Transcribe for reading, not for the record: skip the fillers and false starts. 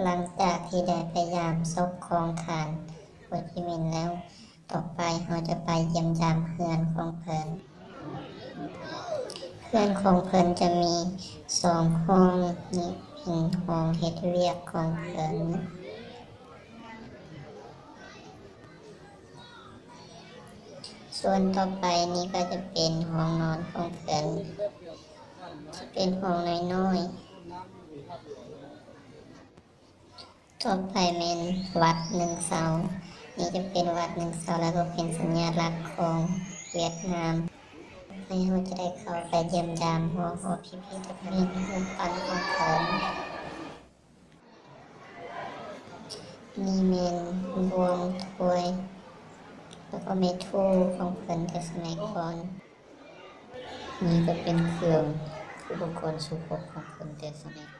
หลังจากที่ได้พยายามซกของฐานโฮจิมินห์แล้ว ต่อไปเราจะไปเยี่ยมยามเฮือนของเพิ่นเฮือนของเพิ่นจะมี2 ห้องนี่เป็นห้องเฮ็ดเวียกของเพิ่นส่วนต่อไปนี้ก็จะเป็นห้องนอนของเพิ่นที่เป็นห้องน้อยๆต่อไปเป็นวัด1 เสานี่จะเป็นวัด1 เสาแล้วก็เป็นสัญลักษณ์ของเวียดนามให้เราจะได้เข้าไปเยี่ยมยามหอพิพิธภัณฑ์รูปปั้นของเพิ่นนี่แม่นบวงถ้วยแล้วก็เมทูของเพิ่นแต่สมัยก่อนนี่ก็เป็นเครื่องอุปกรณ์สุขภาพของเพิ่นแต่สมัยก่อน